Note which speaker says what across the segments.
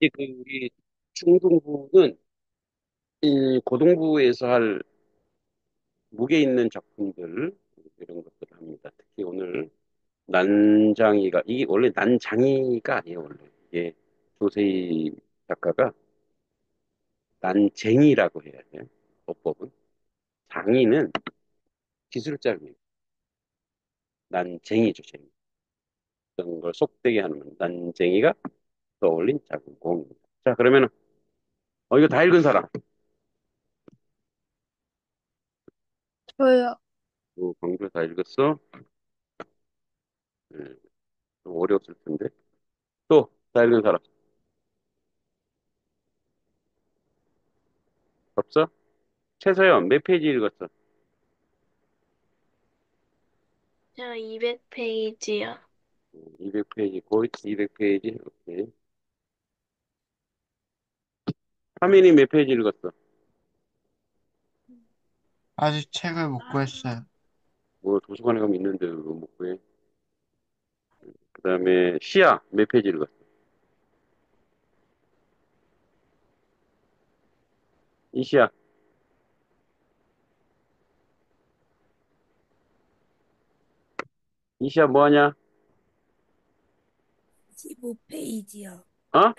Speaker 1: 이제 그 우리 중등부는 이 고등부에서 할 무게 있는 작품들 이런 것들을 합니다. 특히 오늘 난장이가 이게 원래 난장이가 아니에요 원래 이게 조세희 작가가 난쟁이라고 해야 돼요. 어법은 장이는 기술자입니다. 난쟁이죠 쟁이. 그런 걸 속되게 하는 난쟁이가 떠올린 작은 공입니다. 자 그러면은 이거 다 읽은 사람
Speaker 2: 저요.
Speaker 1: 광주 다 읽었어? 음, 좀 어려웠을 텐데 또 다 읽은 사람 없어? 최서연 몇 페이지 읽었어?
Speaker 2: 저 200페이지요.
Speaker 1: 200페이지, 거의 200페이지. 오케이. 화면이 몇 페이지 읽었어?
Speaker 3: 아직 책을 못 구했어요.
Speaker 1: 뭐, 도서관에 가면 있는데, 그거 못 구해. 그 다음에, 시야, 몇 페이지 읽었어? 이시야, 이시야 뭐 하냐?
Speaker 4: 25페이지요.
Speaker 1: 어?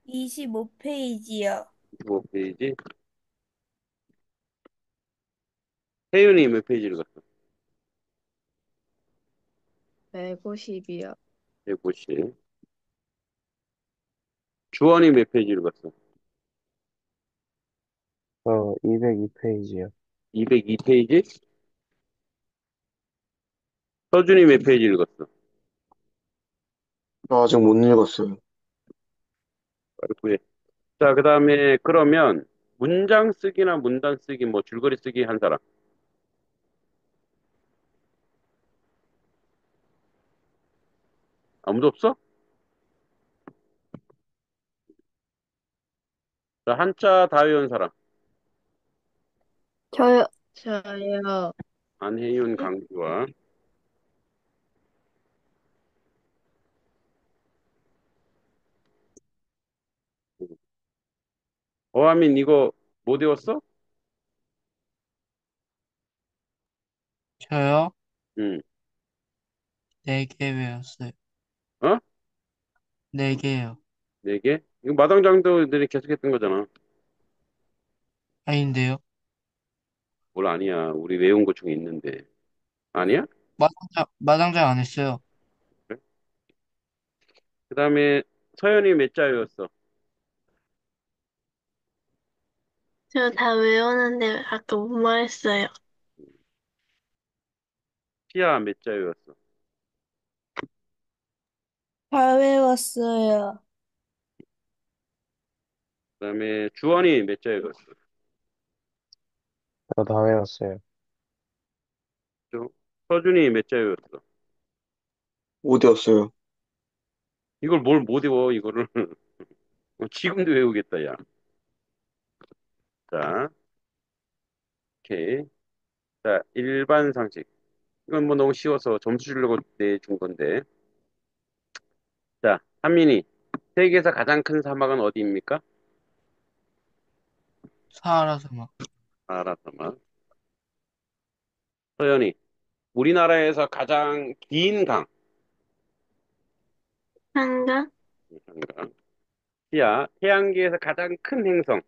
Speaker 4: 25페이지요.
Speaker 1: 25페이지. 혜윤이 몇 페이지 읽었어?
Speaker 2: 150이요.
Speaker 1: 150. 주원이 몇 페이지 읽었어?
Speaker 5: 202페이지요.
Speaker 1: 202페이지. 서준이 몇 페이지 읽었어?
Speaker 5: 저 아직 못 읽었어요.
Speaker 1: 빨리 구해. 자, 그 다음에, 그러면, 문장 쓰기나 문단 쓰기, 뭐, 줄거리 쓰기 한 사람. 아무도 없어? 자, 한자 다 외운 사람.
Speaker 2: 저요. 저요.
Speaker 1: 안혜윤, 강주와. 어하민, 이거 못 외웠어?
Speaker 3: 저요?
Speaker 1: 응.
Speaker 3: 4개 외웠어요.
Speaker 1: 어?
Speaker 3: 4개요.
Speaker 1: 네 개? 이거 마당장도들이 계속했던 거잖아.
Speaker 3: 아닌데요?
Speaker 1: 뭘 아니야. 우리 외운 것 중에 있는데. 아니야?
Speaker 3: 마당장 안 했어요.
Speaker 1: 그래? 그 다음에 서연이 몇 자였어?
Speaker 2: 저 다 외웠는데 아까 못 말했어요.
Speaker 1: 시야 몇 자였어?
Speaker 4: 다 외웠어요.
Speaker 1: 그 다음에 주원이 몇 자였어?
Speaker 5: 저 다 외웠어요.
Speaker 1: 서준이 몇 자였어?
Speaker 5: 못 외웠어요.
Speaker 1: 이걸 뭘 못 외워, 이거를. 지금도 외우겠다, 야. 자, 오케이. 자, 일반 상식. 이건 뭐 너무 쉬워서 점수 주려고 내준 건데. 자, 한민이. 세계에서 가장 큰 사막은 어디입니까?
Speaker 3: 사하라 사막.
Speaker 1: 아라사막. 서연이. 우리나라에서 가장 긴 강.
Speaker 2: 한강?
Speaker 1: 한강. 시야, 태양계에서 가장 큰 행성.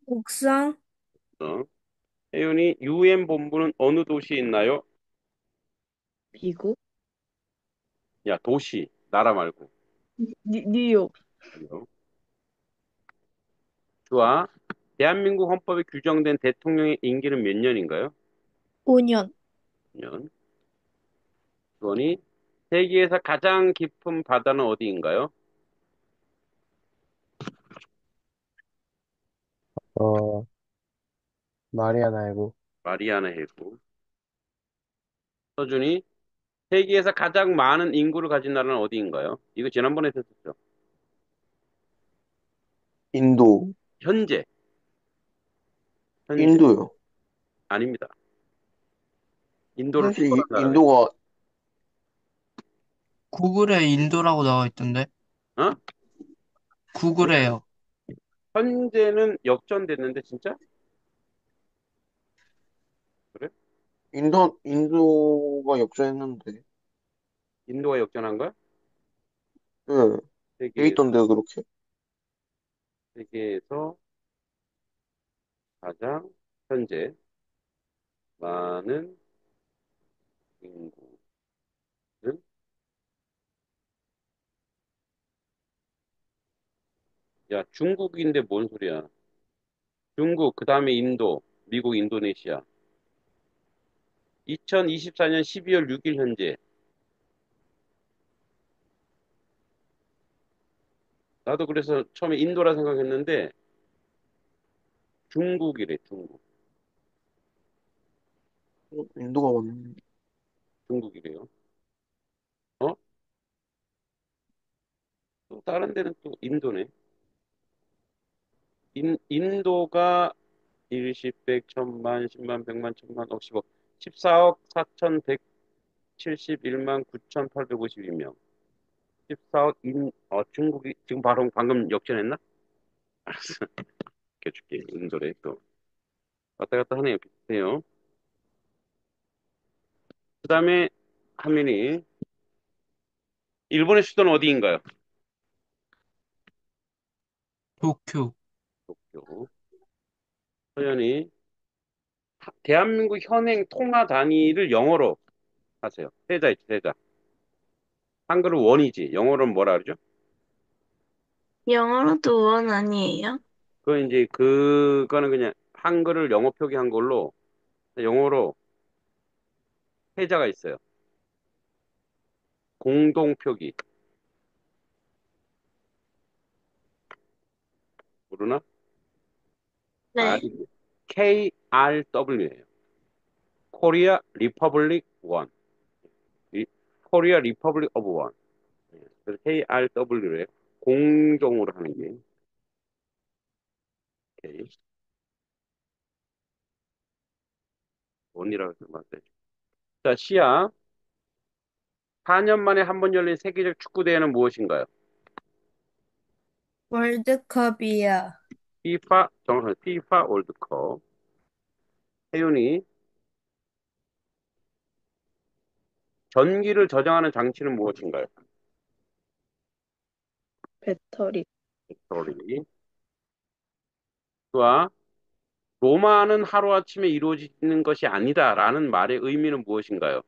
Speaker 4: 옥상,
Speaker 1: 어. 혜윤이, UN 본부는 어느 도시에 있나요?
Speaker 2: 미국?
Speaker 1: 야, 도시. 나라 말고.
Speaker 2: 뉴욕.
Speaker 1: 아니요. 좋아. 대한민국 헌법에 규정된 대통령의 임기는 몇 년인가요?
Speaker 4: 5년.
Speaker 1: 년. 주원이, 세계에서 가장 깊은 바다는 어디인가요?
Speaker 5: 어, 마리아나 해구.
Speaker 1: 마리아나 해구. 서준이, 세계에서 가장 많은 인구를 가진 나라는 어디인가요? 이거 지난번에 했었죠.
Speaker 5: 인도,
Speaker 1: 현재. 현재.
Speaker 5: 인도요.
Speaker 1: 아닙니다. 인도를
Speaker 5: 사실
Speaker 1: 초월한 나라래.
Speaker 5: 인도가
Speaker 3: 구글에 인도라고 나와 있던데?
Speaker 1: 어?
Speaker 3: 구글에요.
Speaker 1: 현재는 역전됐는데, 진짜? 그래?
Speaker 5: 인도가 역전했는데.
Speaker 1: 인도가 역전한 거야?
Speaker 5: 네, 돼
Speaker 1: 세계,
Speaker 5: 있던데요, 그렇게.
Speaker 1: 세계에서 가장 현재 많은 인구는, 야, 중국인데 뭔 소리야? 중국, 그 다음에 인도, 미국, 인도네시아. 2024년 12월 6일 현재. 나도 그래서 처음에 인도라 생각했는데 중국이래, 중국.
Speaker 5: 인도가 맞네.
Speaker 1: 중국이래요. 어? 또 다른 데는 또 인도네. 인도가 일십, 백, 천만, 십만, 백만, 천만, 억십억. 14억 4,171만 9,852명. 14억 중국이 지금 바로 방금 역전했나? 알았어. 줄게. 인도래 또. 왔다 갔다 하네요. 비슷해요. 그 다음에 한민이 일본의 수도는 어디인가요?
Speaker 3: 도쿄.
Speaker 1: 도쿄. 서연이 대한민국 현행 통화 단위를 영어로 하세요. 세자 있지, 세자. 한글은 원이지. 영어로는 뭐라 그러죠?
Speaker 2: 영어로도 원 아니에요?
Speaker 1: 그거는 그냥 한글을 영어 표기한 걸로 영어로 세자가 있어요. 공동 표기. 모르나?
Speaker 2: 네.
Speaker 1: KRW예요. 코리아 리퍼블릭 원. 코리아 리퍼블릭 오브 원. 그래서 KRW를 공동으로 하는 게 K. 원이라고 해서 맞아요. 자, 시야. 4년 만에 한 번 열린 세계적 축구 대회는 무엇인가요?
Speaker 4: 월드컵이요.
Speaker 1: 정확하게 FIFA 월드컵. 혜윤이 전기를 저장하는 장치는 무엇인가요?
Speaker 4: 배터리.
Speaker 1: 배터리. 와 로마는 하루아침에 이루어지는 것이 아니다라는 말의 의미는 무엇인가요?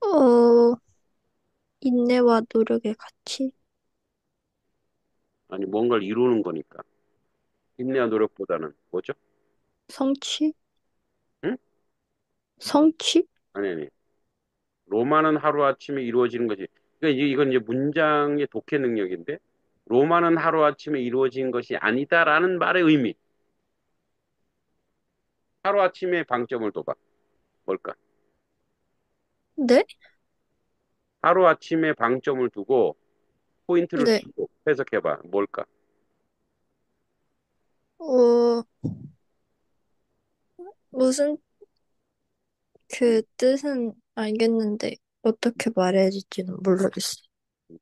Speaker 4: 어, 인내와 노력의 가치?
Speaker 1: 아니, 뭔가를 이루는 거니까. 인내와 노력보다는 뭐죠?
Speaker 4: 성취?
Speaker 1: 응?
Speaker 4: 성취?
Speaker 1: 아니, 아니. 로마는 하루아침에 이루어지는 거지. 그러니까 이건 이제 문장의 독해 능력인데, 로마는 하루아침에 이루어진 것이 아니다라는 말의 의미. 하루아침에 방점을 둬봐. 뭘까?
Speaker 4: 네?
Speaker 1: 하루아침에 방점을 두고 포인트를
Speaker 4: 네.
Speaker 1: 두고 해석해봐. 뭘까?
Speaker 4: 어, 무슨 그 뜻은 알겠는데 어떻게 말해야 될지는 모르겠어요.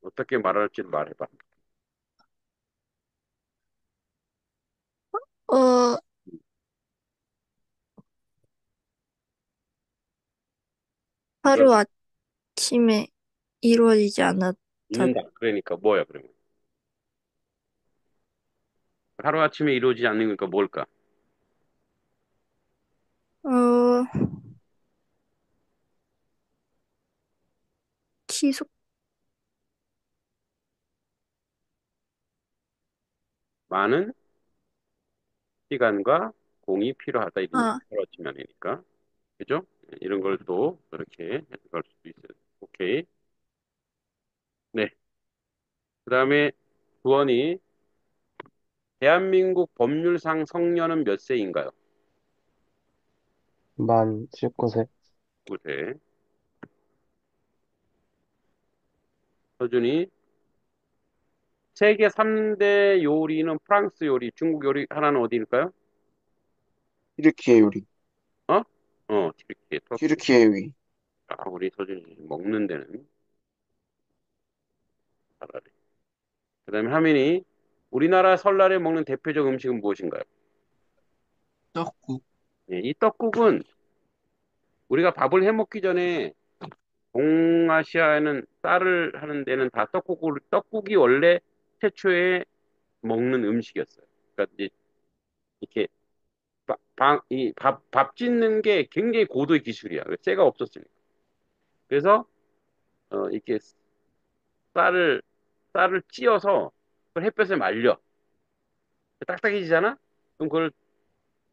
Speaker 1: 어떻게 말할지를 말해봐.
Speaker 4: 어,
Speaker 1: 그럼
Speaker 4: 하루 아침에 이루어지지 않았다.
Speaker 1: 있는다. 그러니까 뭐야, 그러면? 하루아침에 이루어지지 않는 거니까 뭘까?
Speaker 4: 어, 지속,
Speaker 1: 많은 시간과 공이 필요하다. 이런 얘기.
Speaker 4: 아,
Speaker 1: 하루아침이 아니니까. 그죠? 이런 걸 또 그렇게 해석할 수도 있어요. 오케이. 네. 그 다음에 구원이 대한민국 법률상 성년은 몇 세인가요?
Speaker 5: 만 19세.
Speaker 1: 9세. 서준이 세계 3대 요리는 프랑스 요리, 중국 요리 하나는 어디일까요?
Speaker 5: 튀르키예 요리.
Speaker 1: 어? 터키.
Speaker 5: 튀르키예 요리.
Speaker 1: 아, 우리 서준이 먹는 데는. 차라리. 그다음에 하민이 우리나라 설날에 먹는 대표적 음식은 무엇인가요?
Speaker 3: 떡국.
Speaker 1: 예, 이 떡국은 우리가 밥을 해 먹기 전에 동아시아에는 쌀을 하는 데는 다 떡국이 원래 최초에 먹는 음식이었어요. 그러니까 이제 이렇게 밥 짓는 게 굉장히 고도의 기술이야. 쇠가 없었으니까. 그래서 이렇게 쌀을 쌀을 찧어서 그걸 햇볕에 말려. 딱딱해지잖아? 그럼 그걸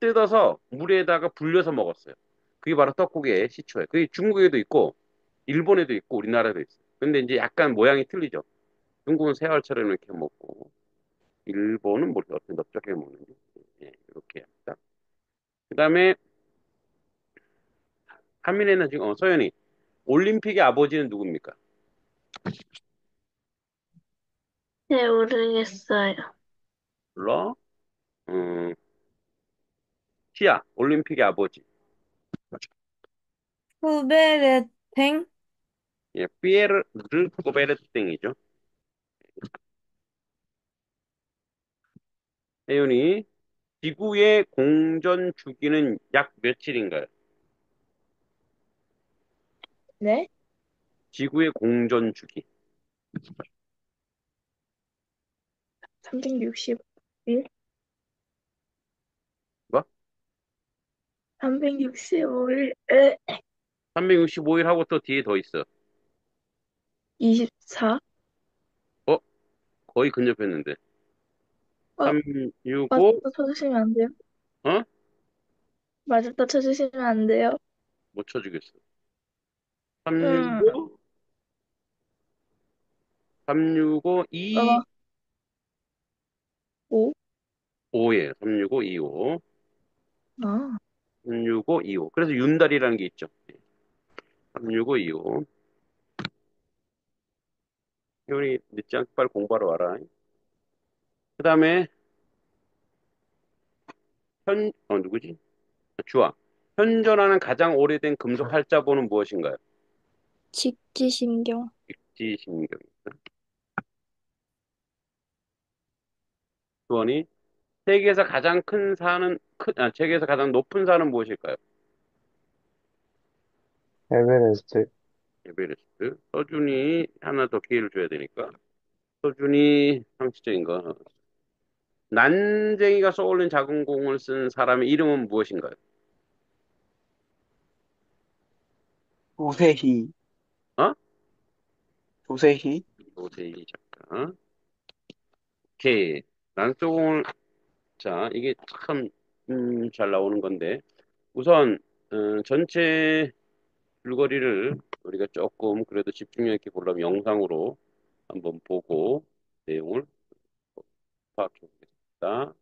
Speaker 1: 뜯어서 물에다가 불려서 먹었어요. 그게 바로 떡국의 시초예요. 그게 중국에도 있고 일본에도 있고 우리나라에도 있어요. 근데 이제 약간 모양이 틀리죠. 중국은 새알처럼 이렇게 먹고 일본은 뭐 어떻게 넓적하게 먹는지 예, 이렇게 합니다. 그다음에 한민에는 지금 서연이 올림픽의 아버지는 누굽니까?
Speaker 2: 네, 모르겠어요.
Speaker 1: 몰라? 음, 시야 올림픽의 아버지.
Speaker 4: 후베르탱?
Speaker 1: 예, 피에르 르 코베르땡이죠. 혜윤이 지구의 공전 주기는 약 며칠인가요?
Speaker 4: 네?
Speaker 1: 지구의 공전 주기.
Speaker 4: 360일?
Speaker 1: 뭐?
Speaker 4: 365일?
Speaker 1: 365일 하고 또 뒤에 더 있어.
Speaker 4: 24?
Speaker 1: 어? 거의 근접했는데.
Speaker 4: 어,
Speaker 1: 365,
Speaker 4: 맞다 쳐주시면 안 돼요?
Speaker 1: 어?
Speaker 4: 맞다 쳐주시면 안 돼요?
Speaker 1: 못 쳐주겠어.
Speaker 4: 음,
Speaker 1: 365, 365,
Speaker 4: 어,
Speaker 1: 2,
Speaker 4: 5?
Speaker 1: 5예요. 365, 25.
Speaker 4: 아,
Speaker 1: 365, 25. 그래서 윤달이라는 게 있죠. 365, 25. 혜원이 늦지 않게 빨리 공부하러 와라. 그 다음에 누구지? 주아. 현존하는 가장 오래된 금속 활자본은 무엇인가요?
Speaker 4: 직지신경.
Speaker 1: 직지신경. 주원이 세계에서 가장 큰 산은 세계에서 가장 높은 산은 무엇일까요?
Speaker 5: 에베레스트.
Speaker 1: 에베레스트. 서준이 하나 더 기회를 줘야 되니까. 서준이 상식적인 거. 난쟁이가 쏘올린 작은 공을 쓴 사람의 이름은 무엇인가요?
Speaker 5: 조세희.
Speaker 1: 어?
Speaker 5: 조세희.
Speaker 1: 오세희 작가. 오케이. 난쏘공을 자 이게 참 잘 나오는 건데 우선 전체 줄거리를 우리가 조금 그래도 집중력 있게 보려면 영상으로 한번 보고 내용을 파악해 보겠습니다.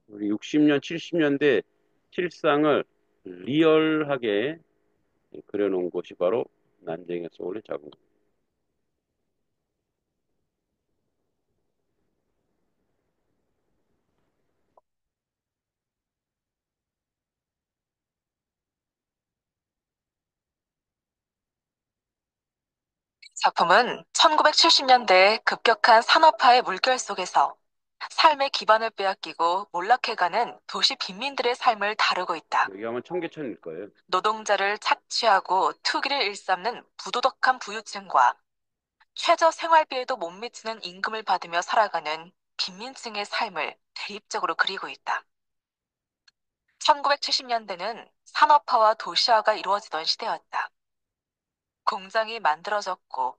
Speaker 1: 우리 60년, 70년대 실상을 리얼하게 그려놓은 곳이 바로 난쟁이가 쏘올린 작은 공.
Speaker 6: 작품은 1970년대의 급격한 산업화의 물결 속에서 삶의 기반을 빼앗기고 몰락해가는 도시 빈민들의 삶을 다루고 있다.
Speaker 1: 여기 아마 청계천일 거예요.
Speaker 6: 노동자를 착취하고 투기를 일삼는 부도덕한 부유층과 최저 생활비에도 못 미치는 임금을 받으며 살아가는 빈민층의 삶을 대립적으로 그리고 있다. 1970년대는 산업화와 도시화가 이루어지던 시대였다. 공장이 만들어졌고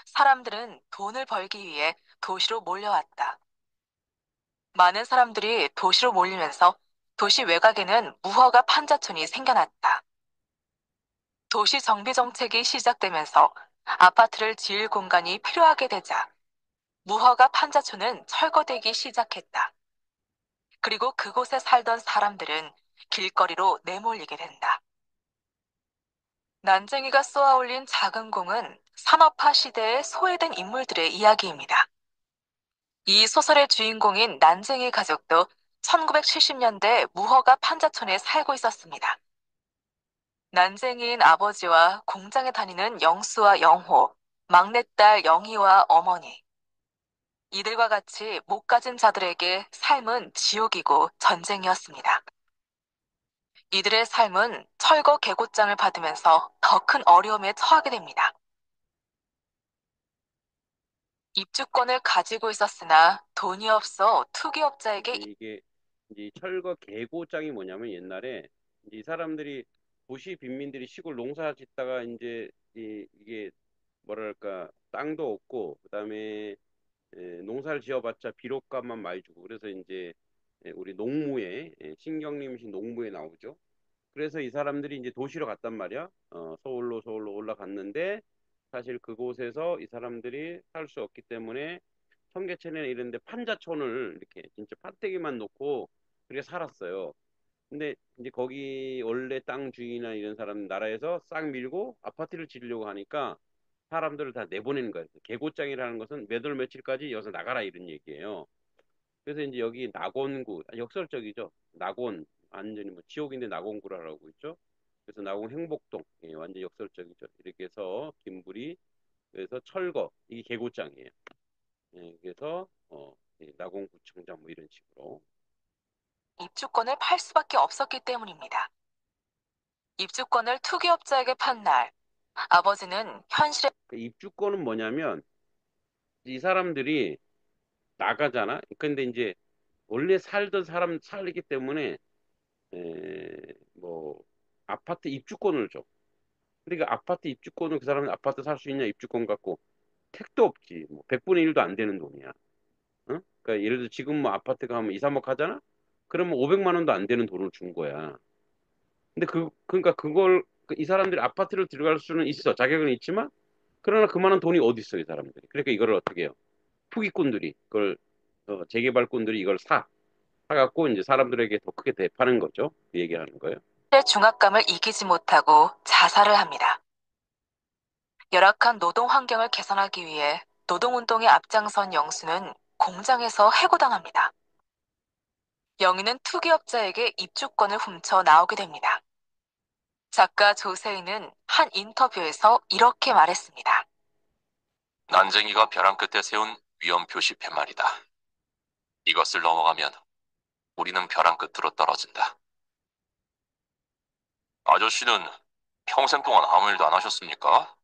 Speaker 6: 사람들은 돈을 벌기 위해 도시로 몰려왔다. 많은 사람들이 도시로 몰리면서 도시 외곽에는 무허가 판자촌이 생겨났다. 도시 정비 정책이 시작되면서 아파트를 지을 공간이 필요하게 되자 무허가 판자촌은 철거되기 시작했다. 그리고 그곳에 살던 사람들은 길거리로 내몰리게 된다. 난쟁이가 쏘아올린 작은 공은 산업화 시대에 소외된 인물들의 이야기입니다. 이 소설의 주인공인 난쟁이 가족도 1970년대 무허가 판자촌에 살고 있었습니다. 난쟁이인 아버지와 공장에 다니는 영수와 영호, 막내딸 영희와 어머니. 이들과 같이 못 가진 자들에게 삶은 지옥이고 전쟁이었습니다. 이들의 삶은 철거 계곡장을 받으면서 더 큰 어려움에 처하게 됩니다. 입주권을 가지고 있었으나 돈이 없어 투기업자에게
Speaker 1: 이게 이제 철거 계고장이 뭐냐면 옛날에 이 사람들이 도시 빈민들이 시골 농사 짓다가 이제 이게 뭐랄까 땅도 없고 그다음에 농사를 지어봤자 비료값만 많이 주고 그래서 이제 우리 농무에 신경림시 농무에 나오죠. 그래서 이 사람들이 이제 도시로 갔단 말이야. 서울로 올라갔는데 사실 그곳에서 이 사람들이 살 수 없기 때문에 청계천이나 이런 데 판자촌을 이렇게 진짜 판때기만 놓고 그렇게 살았어요. 근데 이제 거기 원래 땅 주인이나 이런 사람 나라에서 싹 밀고 아파트를 지으려고 하니까 사람들을 다 내보내는 거예요. 계고장이라는 것은 몇 월 며칠까지 여기서 나가라 이런 얘기예요. 그래서 이제 여기 낙원구 역설적이죠. 낙원 완전히 뭐 지옥인데 낙원구라고 있죠. 그래서 낙원 행복동 완전 역설적이죠. 이렇게 해서 김부리 그래서 철거 이게 계고장이에요. 그래서 낙원구청장 뭐 이런 식으로
Speaker 6: 입주권을 팔 수밖에 없었기 때문입니다. 입주권을 투기업자에게 판 날, 아버지는 현실에
Speaker 1: 그 입주권은 뭐냐면 이 사람들이 나가잖아. 근데 이제 원래 살던 사람 살기 때문에 뭐 아파트 입주권을 줘. 근데 그 아파트 입주권은 그 사람이 아파트 살 수 있냐 입주권 갖고 택도 없지. 뭐 100분의 1도 안 되는 돈이야. 응? 그러니까 예를 들어 지금 뭐 아파트가 하면 2, 3억 하잖아? 그러면 500만 원도 안 되는 돈을 준 거야. 근데 그러니까 그걸 이 사람들이 아파트를 들어갈 수는 있어. 자격은 있지만 그러나 그만한 돈이 어디 있어, 이 사람들이. 그러니까 이거를 어떻게 해요? 투기꾼들이 그걸 재개발꾼들이 이걸 사갖고 이제 사람들에게 더 크게 대파는 거죠. 그 얘기하는 거예요.
Speaker 6: 중압감을 이기지 못하고 자살을 합니다. 열악한 노동 환경을 개선하기 위해 노동운동에 앞장선 영수는 공장에서 해고당합니다. 영희는 투기업자에게 입주권을 훔쳐 나오게 됩니다. 작가 조세희는 한 인터뷰에서 이렇게 말했습니다.
Speaker 7: 난쟁이가 벼랑 끝에 세운 위험표시 팻말이다. 이것을 넘어가면 우리는 벼랑 끝으로 떨어진다. 아저씨는 평생 동안 아무 일도 안 하셨습니까?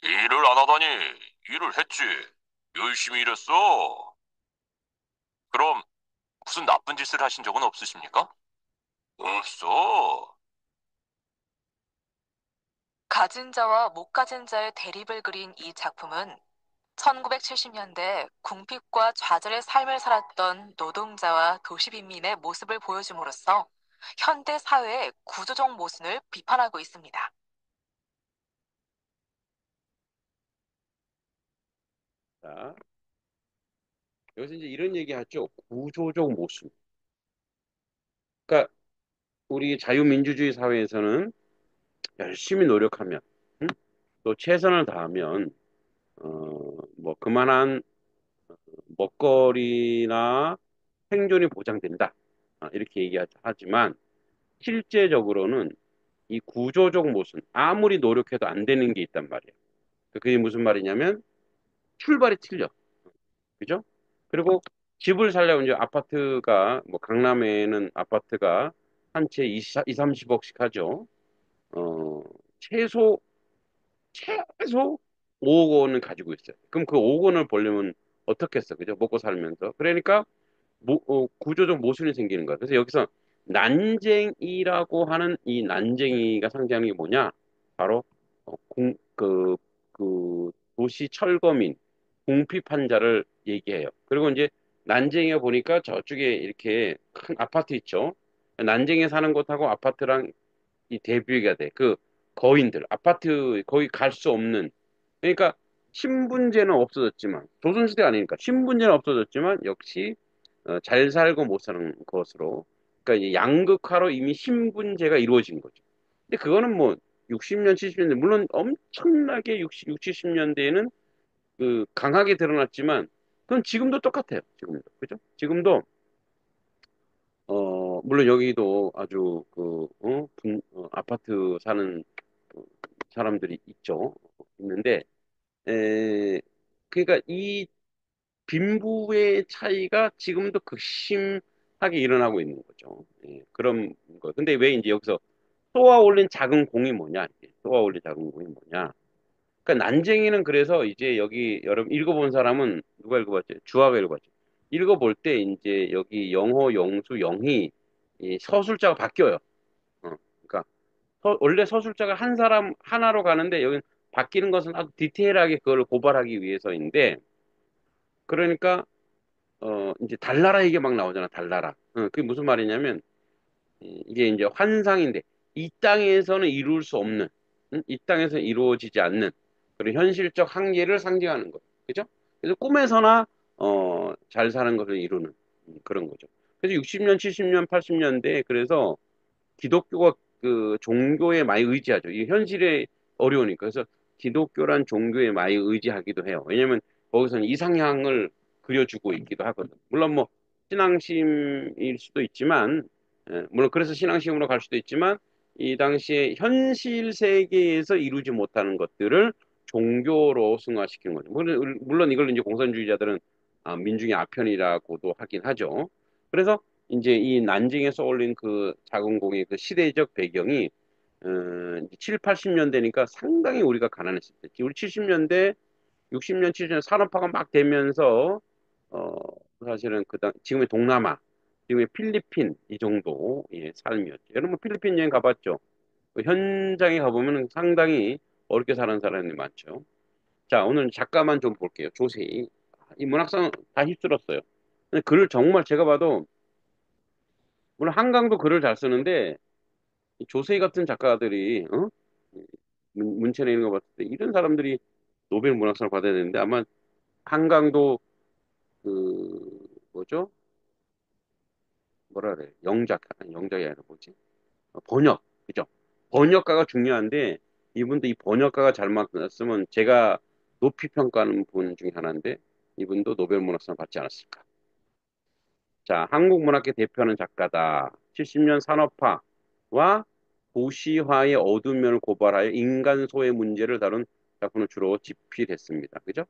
Speaker 7: 일을 안 하다니 일을 했지. 열심히 일했어. 그럼 무슨 나쁜 짓을 하신 적은 없으십니까? 없어.
Speaker 6: 가진 자와 못 가진 자의 대립을 그린 이 작품은 1970년대 궁핍과 좌절의 삶을 살았던 노동자와 도시빈민의 모습을 보여줌으로써 현대 사회의 구조적 모순을 비판하고 있습니다.
Speaker 1: 자, 여기서 이제 이런 얘기 하죠. 구조적 모순. 그러니까 우리 자유민주주의 사회에서는 열심히 노력하면, 응? 또 최선을 다하면, 뭐 그만한 먹거리나 생존이 보장된다. 이렇게 얘기하지만 실제적으로는 이 구조적 모순, 아무리 노력해도 안 되는 게 있단 말이에요. 그게 무슨 말이냐면 출발이 틀려. 그죠? 그리고 집을 살려면 이제 아파트가 뭐 강남에는 아파트가 한 채 20, 30억씩 하죠. 어, 최소 최소 5억 원은 가지고 있어요. 그럼 그 5억 원을 벌려면 어떻게 했어? 그죠? 먹고 살면서. 그러니까 구조적 모순이 생기는 거야. 그래서 여기서 난쟁이라고 하는 이 난쟁이가 상징하는 게 뭐냐? 바로 그 도시 철거민, 궁핍 환자를 얘기해요. 그리고 이제 난쟁이가 보니까 저쪽에 이렇게 큰 아파트 있죠. 난쟁이 사는 곳하고 아파트랑 이 대비가 돼. 그 거인들, 아파트 거기 갈 수 없는. 그러니까 신분제는 없어졌지만 조선시대 아니니까 신분제는 없어졌지만 역시 잘 살고 못 사는 것으로. 그러니까 이제 양극화로 이미 신분제가 이루어진 거죠. 근데 그거는 뭐 60년, 70년대, 물론 엄청나게 70년대에는 그 강하게 드러났지만, 그건 지금도 똑같아요. 지금도. 그죠? 지금도, 물론 여기도 아주 아파트 사는 어, 사람들이 있죠. 있는데, 에, 그러니까 이 빈부의 차이가 지금도 극심하게 일어나고 있는 거죠. 예, 그런 거. 근데 왜 이제 여기서 쏘아 올린 작은 공이 뭐냐? 이게 쏘아 올린 작은 공이 뭐냐? 그러니까 난쟁이는 그래서 이제 여기 여러분 읽어본 사람은 누가 읽어봤죠? 주아가 읽어봤죠. 읽어볼 때 이제 여기 영호, 영수, 영희 이 서술자가 바뀌어요. 그러니까 원래 서술자가 한 사람 하나로 가는데 여기 바뀌는 것은 아주 디테일하게 그걸 고발하기 위해서인데 그러니까 이제 달나라 이게 막 나오잖아. 달나라. 그게 무슨 말이냐면 이게 이제 환상인데 이 땅에서는 이룰 수 없는, 이 땅에서 이루어지지 않는 그런 현실적 한계를 상징하는 거. 그죠? 그래서 꿈에서나 잘 사는 것을 이루는 그런 거죠. 그래서 60년, 70년, 80년대 그래서 기독교가 그 종교에 많이 의지하죠. 이 현실에 어려우니까. 그래서 기독교란 종교에 많이 의지하기도 해요. 왜냐면 거기서는 이상향을 그려주고 있기도 하거든. 물론 뭐 신앙심일 수도 있지만, 물론 그래서 신앙심으로 갈 수도 있지만, 이 당시에 현실 세계에서 이루지 못하는 것들을 종교로 승화시키는 거죠. 물론 이걸 이제 공산주의자들은 민중의 아편이라고도 하긴 하죠. 그래서 이제 이 난징에서 올린 그 자궁공의 그 시대적 배경이 7, 80년대니까 상당히 우리가 가난했을 때. 우리 70년대, 60년, 70년 산업화가 막 되면서 어 사실은 지금의 동남아, 지금의 필리핀 이 정도 의 삶이었죠. 여러분 필리핀 여행 가봤죠? 그 현장에 가보면 상당히 어렵게 사는 사람이 많죠. 자, 오늘 작가만 좀 볼게요. 조세희. 이 문학상 다 휩쓸었어요. 근데 글을 정말 제가 봐도 물론 한강도 글을 잘 쓰는데 이 조세희 같은 작가들이 문체나 이런 거 봤을 때 이런 사람들이 노벨 문학상을 받아야 되는데 아마 한강도 그 뭐죠? 뭐라 그래? 영작 아니 영작이 아니라 뭐지? 번역 그죠? 번역가가 중요한데 이분도 이 번역가가 잘 맞으면 제가 높이 평가하는 분 중에 하나인데 이분도 노벨 문학상 받지 않았을까? 자, 한국 문학계 대표하는 작가다. 70년 산업화와 도시화의 어두운 면을 고발하여 인간 소외 문제를 다룬 작품을 주로 집필했습니다. 그죠?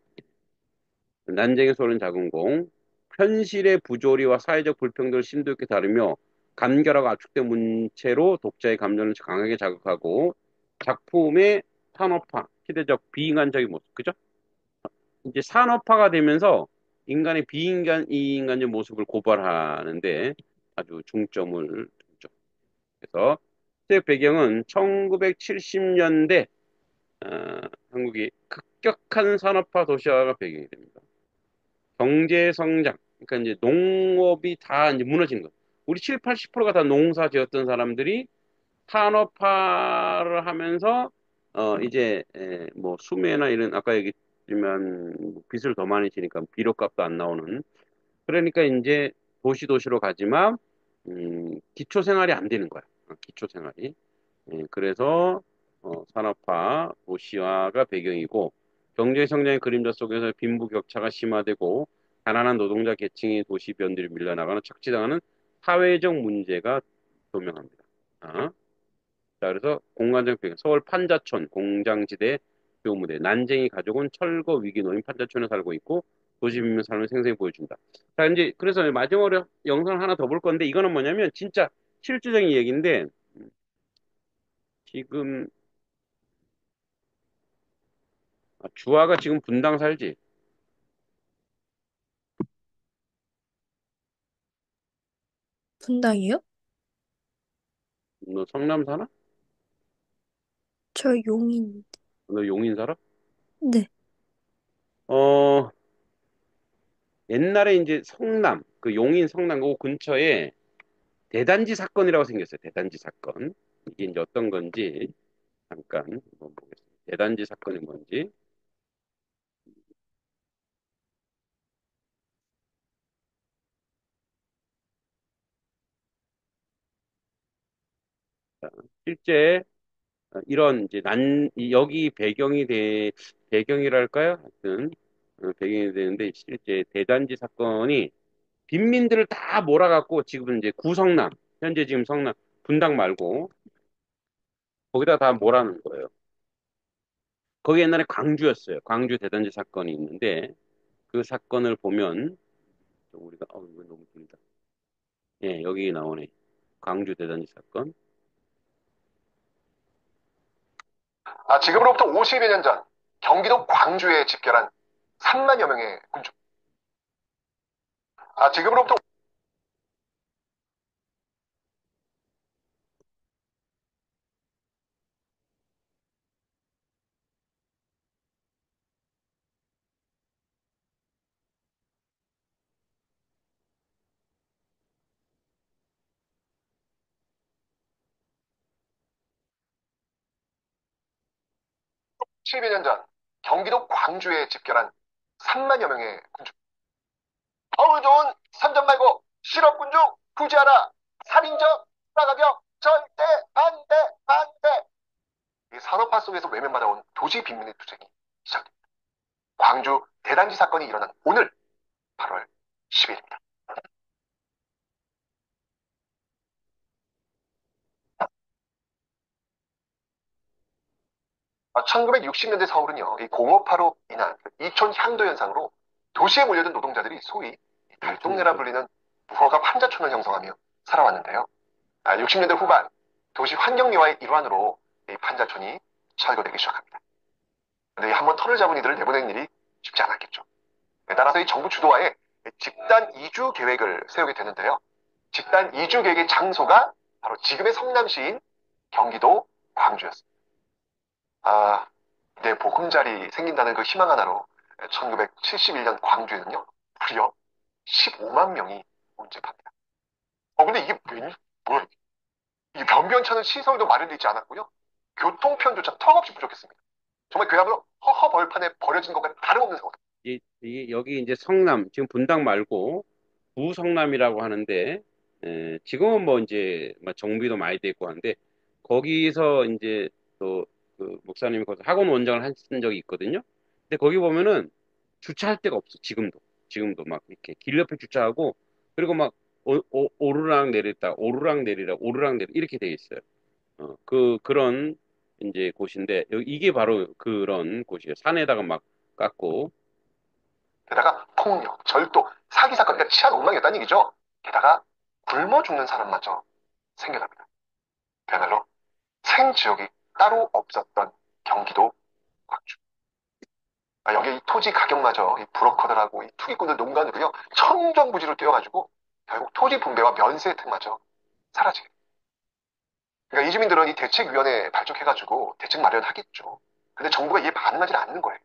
Speaker 1: 난쟁이 소련 자궁공, 현실의 부조리와 사회적 불평등을 심도 있게 다루며 간결하고 압축된 문체로 독자의 감정을 강하게 자극하고 작품의 산업화, 시대적 비인간적인 모습, 그죠? 이제 산업화가 되면서 인간의 이인간적 모습을 고발하는데 아주 중점을 두죠. 그래서 시대 배경은 1970년대 한국이 급격한 산업화 도시화가 배경이 됩니다. 경제 성장, 그러니까 이제 농업이 다 이제 무너진 거. 우리 7, 80%가 다 농사 지었던 사람들이 산업화를 하면서 이제 뭐 수매나 이런 아까 얘기했지만 빚을 더 많이 지니까 비료값도 안 나오는 그러니까 이제 도시로 가지만 기초 생활이 안 되는 거야. 기초 생활이. 그래서 산업화, 도시화가 배경이고 경제 성장의 그림자 속에서 빈부격차가 심화되고 가난한 노동자 계층이 도시 변들이 밀려나가는 착취당하는 사회적 문제가 조명합니다. 아, 자, 그래서 공간적 배경, 서울 판자촌, 공장지대, 교무대, 난쟁이 가족은 철거 위기 놓인 판자촌에 살고 있고 도시 빈민 삶을 생생히 보여준다. 자, 이제 그래서 마지막으로 영상 하나 더 볼 건데 이거는 뭐냐면 진짜 실질적인 얘기인데 지금 주아가 지금 분당 살지?
Speaker 4: 분당이요?
Speaker 1: 너 성남 사나?
Speaker 4: 저 용인.
Speaker 1: 너 용인 살아?
Speaker 4: 네.
Speaker 1: 어, 옛날에 이제 성남, 그 용인 성남 그 근처에 대단지 사건이라고 생겼어요. 대단지 사건. 이게 이제 어떤 건지 잠깐 한번 보겠습니다. 대단지 사건이 뭔지. 자, 실제 이런 이제 여기 배경이랄까요? 하여튼 배경이 되는데 실제 대단지 사건이 빈민들을 다 몰아갖고 지금은 이제 구성남 현재 지금 성남 분당 말고 거기다 다 몰아넣은 거예요. 거기 옛날에 광주였어요. 광주 대단지 사건이 있는데 그 사건을 보면 우리가 이거 너무 길다. 예, 여기 나오네. 광주 대단지 사건.
Speaker 8: 지금으로부터 50여 년 전 경기도 광주에 집결한 3만여 명의 군중. 지금으로부터 10여 년 전 경기도 광주에 집결한 3만여 명의 군중. 서울 좋은 선전 말고 실업군중 구제하라. 살인적 사가격 절대 반대 반대. 이 산업화 속에서 외면받아온 도시 빈민의 투쟁이 시작됩니다. 광주 대단지 사건이 일어난 오늘 8월 10일입니다. 1960년대 서울은요, 이 공업화로 인한 이촌 향도 현상으로 도시에 몰려든 노동자들이 소위 달동네라 불리는 무허가 판자촌을 형성하며 살아왔는데요. 60년대 후반 도시 환경미화의 일환으로 이 판자촌이 철거되기 시작합니다. 근데 한번 턴을 잡은 이들을 내보내는 일이 쉽지 않았겠죠. 따라서 이 정부 주도하에 집단 이주 계획을 세우게 되는데요. 집단 이주 계획의 장소가 바로 지금의 성남시인 경기도 광주였습니다. 내 보금자리 생긴다는 그 희망 하나로 1971년 광주에는요, 무려 15만 명이 운집합니다. 근데 이게 뭐야? 이 변변찮은 시설도 마련되어 있지 않았고요. 교통편조차 턱없이 부족했습니다. 정말 그야말로 허허벌판에 버려진 것과 다름없는 상황.
Speaker 1: 여기 이제 성남, 지금 분당 말고 부성남이라고 하는데, 지금은 뭐 이제 뭐 정비도 많이 돼 있고 하는데, 거기서 이제 또 그 목사님이 거기서 학원 원장을 하신 적이 있거든요. 근데 거기 보면은 주차할 데가 없어, 지금도 막 이렇게 길 옆에 주차하고, 그리고 막 오르락 내렸다, 오르락 내리라, 오르락 내리 이렇게 돼 있어요. 그런 이제 곳인데, 이게 바로 그런 곳이에요. 산에다가 막 깎고,
Speaker 8: 게다가 폭력, 절도, 사기 사건, 그러니까 치안 엉망이었다는 얘기죠. 게다가 굶어 죽는 사람마저 생겨납니다. 그야말로 생지역이 따로 없었던 경기도 광주. 여기 이 토지 가격마저 이 브로커들하고 이 투기꾼들 농간으로요 청정부지로 뛰어가지고 결국 토지 분배와 면세 혜택마저 사라지게. 그러니까 이주민들은 이 대책위원회 발족해가지고 대책 마련하겠죠. 근데 정부가 이에 반응하지 않는 거예요.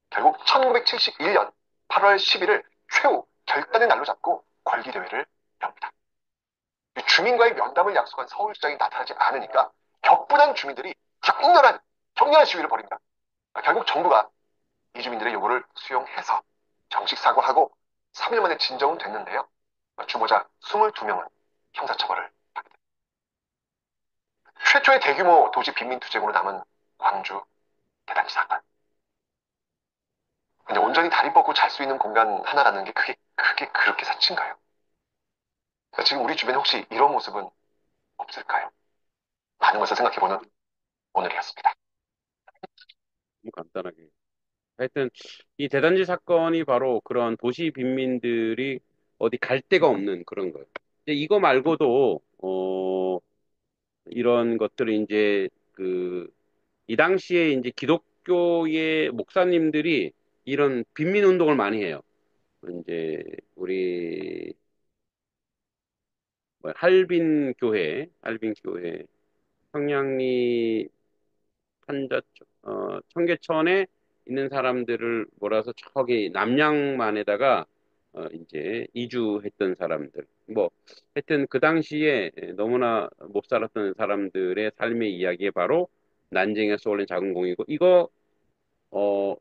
Speaker 8: 결국 1971년 8월 10일을 최후 결단의 날로 잡고 걸기대회를 엽니다. 주민과의 면담을 약속한 서울시장이 나타나지 않으니까 격분한 주민들이 격렬한 시위를 벌입니다. 결국 정부가 이주민들의 요구를 수용해서 정식 사과하고 3일 만에 진정은 됐는데요. 주모자 22명은 형사처벌을 받게 됩니다. 최초의 대규모 도시 빈민투쟁으로 남은 광주 대단지 사건. 근데 온전히 다리 뻗고 잘 수 있는 공간 하나라는 게 그게 그렇게 사치인가요? 지금 우리 주변에 혹시 이런 모습은 없을까요? 많은 것을 생각해보는 오늘이었습니다.
Speaker 1: 너무 간단하게. 하여튼 이 대단지 사건이 바로 그런 도시 빈민들이 어디 갈 데가 없는 그런 거예요. 이제 이거 말고도 이런 것들이 이제 이 당시에 이제 기독교의 목사님들이 이런 빈민 운동을 많이 해요. 이제 우리 할빈교회 평양리 청계천에 있는 사람들을 몰아서 저기 남양만에다가 이제 이주했던 사람들. 뭐 하여튼 그 당시에 너무나 못 살았던 사람들의 삶의 이야기에 바로 난쟁이에서 올린 작은 공이고 이거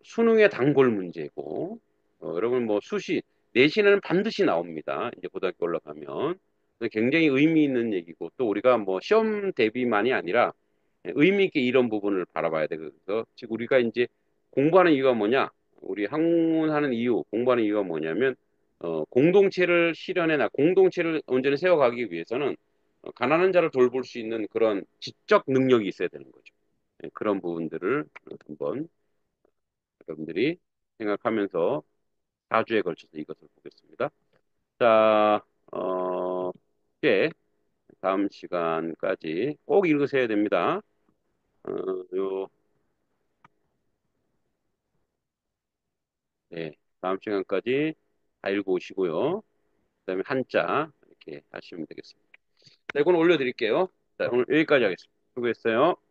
Speaker 1: 수능의 단골 문제고 여러분 뭐 내신에는 반드시 나옵니다. 이제 고등학교 올라가면 굉장히 의미 있는 얘기고 또 우리가 뭐 시험 대비만이 아니라 의미 있게 이런 부분을 바라봐야 돼. 그래서 즉 우리가 이제 공부하는 이유가 뭐냐? 우리 학문하는 이유, 공부하는 이유가 뭐냐면 공동체를 실현해나 공동체를 온전히 세워가기 위해서는 가난한 자를 돌볼 수 있는 그런 지적 능력이 있어야 되는 거죠. 그런 부분들을 한번 여러분들이 생각하면서 4주에 걸쳐서 이것을 보겠습니다. 자, 이제 다음 시간까지 꼭 읽으셔야 됩니다. 어, 요, 네, 다음 시간까지 다 읽어오시고요. 그다음에 한자 이렇게 하시면 되겠습니다. 자, 이건 올려드릴게요. 자, 오늘 여기까지 하겠습니다. 수고했어요.